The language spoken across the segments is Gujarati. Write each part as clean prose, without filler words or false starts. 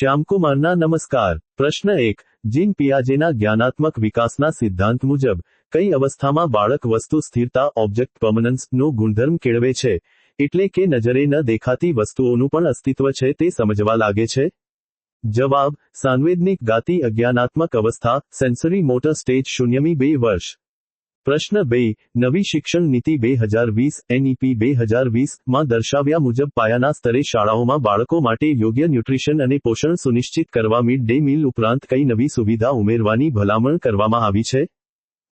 શ્યામકુમારના નમસ્કાર। પ્રશ્ન 1 જીન પિયાજેના જ્ઞાનાત્મક વિકાસના સિદ્ધાંત મુજબ કઈ અવસ્થામાં બાળક વસ્તુ સ્થિરતા ઓબ્જેક્ટ પરમનન્સ નો ગુણધર્મ કેળવે છે, એટલે કે નજરે ન દેખાતી વસ્તુઓનું પણ અસ્તિત્વ છે તે સમજવા લાગે છે? જવાબ: સાંવેદનિક ગાતી અજ્ઞાનાત્મક અવસ્થા, સેન્સરી મોટર સ્ટેજ 0મી 2 વર્ષ। પ્રશ્ન 2 નવી શિક્ષણ નીતિ 2020 NEP 2020 માં દર્શાવ્યા મુજબ પાયાના સ્તરે શાળાઓમાં બાળકો માટે યોગ્ય ન્યુટ્રિશન અને પોષણ સુનિશ્ચિત કરવા મિડ ડે મીલ ઉપરાંત કઈ નવી સુવિધા ઉમેરવાની ભલામણ કરવામાં આવી છે?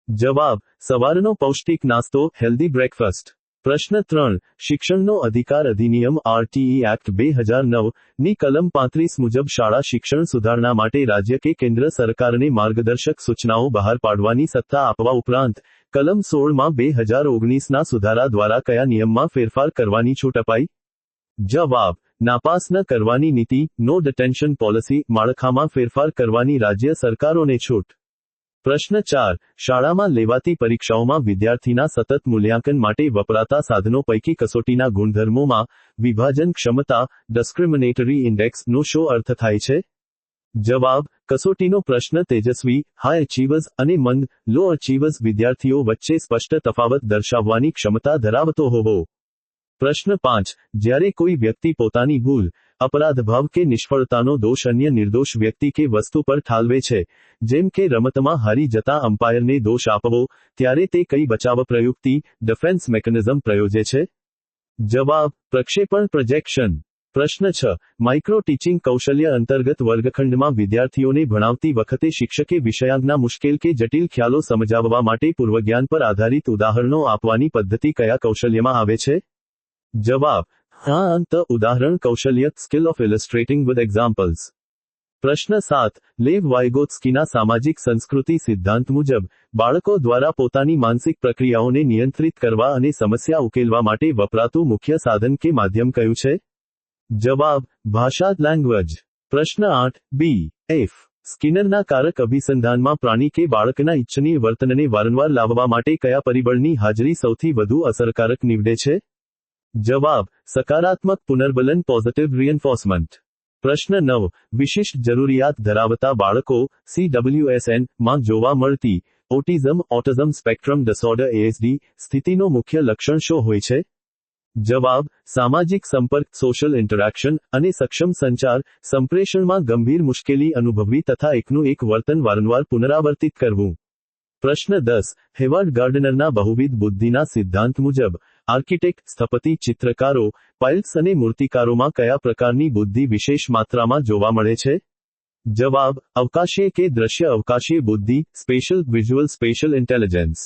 જવાબ: સવારનો પૌષ્ટિક નાસ્તો, હેલ્ધી બ્રેકફાસ્ટ। પ્રશ્ન 3 શિક્ષણનો અધિકાર અધિનિયમ RTE એક્ટ 2009 ની કલમ 35 મુજબ શાળા શિક્ષણ સુધારણા માટે રાજ્ય કે કેન્દ્ર સરકારને માર્ગદર્શક સૂચનાઓ બહાર પાડવાની સત્તા આપવા ઉપરાંત કલમ 16 માં 2019 ના સુધારા દ્વારા કયા નિયમમાં ફેરફાર કરવાની છૂટ અપાઈ? જવાબ: નાપાસ ન કરવાની નીતિ, નો ડિટેન્શન પોલિસી, માળખામાં ફેરફાર કરવાની રાજ્ય સરકારોને છૂટ। પ્રશ્ન 4 શાળામાં લેવાતી પરીક્ષાઓમાં વિદ્યાર્થીના સતત મૂલ્યાંકન માટે વપરાતા સાધનો પૈકી કસોટીના ગુણધર્મોમાં વિભાજન ક્ષમતા, ડિસ્ક્રિમિનેટરી ઇન્ડેક્સ નો શો અર્થ થાય છે? જવાબ: કસોટીનો પ્રશ્ન તેજસ્વી, હાઈ અચીવર્સ અને મંદ, લો અચીવર્સ વિદ્યાર્થીઓ વચ્ચે સ્પષ્ટ તફાવત દર્શાવવાની ક્ષમતા ધરાવતો હોવો। પ્રશ્ન 5 જ્યારે કોઈ વ્યક્તિ પોતાની ભૂલ, અપરાધભાવ કે નિષ્ફળતાનો દોષ અન્ય નિર્દોષ વ્યક્તિ કે વસ્તુ પર ઠાલવે છે, જેમ કે રમતમાં હારી જતા અમ્પાયરને દોષ આપવો, ત્યારે તે કઈ બચાવ પ્રયુક્તિ, ડિફેન્સ મિકેનિઝમ પ્રયોજે છે? જવાબ: પ્રક્ષેપણ પ્રોજેક્શન। પ્રશ્ન 6 માઇક્રો ટીચિંગ કૌશલ્ય અંતર્ગત વર્ગખંડમાં વિદ્યાર્થીઓને ભણાવતી વખતે શિક્ષકે વિષયાંગના મુશ્કેલ કે જટિલ ખ્યાલો સમજાવવા માટે પૂર્વજ્ઞાન પર આધારિત ઉદાહરણો આપવાની પદ્ધતિ કયા કૌશલ્યમાં આવે છે? જવાબ: હા અંત ઉદાહરણ કૌશલ્ય, સ્કિલ ઓફ ઇલિસ્ટ્રેટિંગ વિથ એક્ઝામ્પલ્સ। પ્રશ્ન 7 લેવ વાઇગોત્સ્કીના સામાજિક સંસ્કૃતિ સિદ્ધાંત મુજબ બાળકો દ્વારા પોતાની માનસિક પ્રક્રિયાઓને નિયંત્રિત કરવા અને સમસ્યા ઉકેલવા માટે વપરાતું મુખ્ય સાધન કે માધ્યમ કયું છે? જવાબ: ભાષા, લેંગ્વેજ। પ્રશ્ન 8 બી એફ સ્કિનરના કારક અભિસંધાનમાં પ્રાણી કે બાળકના ઇચ્છનીય વર્તનને વારંવાર લાવવા માટે કયા પરિબળની હાજરી સૌથી વધુ અસરકારક નીવડે છે? જવાબ: સકારાત્મક પુનર્બલન, પોઝિટિવ રિએન્ફોર્સમેન્ટ। પ્રશ્ન 9 વિશિષ્ટ જરૂરિયાત ધરાવતા બાળકો CWSN માં જોવા મળતી ઓટિઝમ સ્પેક્ટ્રમ ડિસઓર્ડર ASD સ્થિતિનો મુખ્ય લક્ષણ શું હોય છે? જવાબ: સામાજિક સંપર્ક, સોશિયલ ઇન્ટરેક્શન અને સક્ષમ સંચાર સંપ્રેષણમાં ગંભીર મુશ્કેલી અનુભવવી તથા એકનું એક વર્તન વારંવાર પુનરાવર્તિત કરવું। પ્રશ્ન 10 હેવાર્ડ ગાર્ડનરના બહુવિધ બુદ્ધિના સિદ્ધાંત મુજબ આર્કિટેક્ટ, સ્થપતિ, ચિત્રકારો, પાઇલટ્સ અને મૂર્તિકારોમાં કયા પ્રકારની બુદ્ધિ વિશેષ માત્રામાં જોવા મળે છે? જવાબ: અવકાશીય કે દ્રશ્ય અવકાશીય બુદ્ધિ, સ્પેશિયલ વિઝ્યુઅલ સ્પેશિયલ ઇન્ટેલિજન્સ।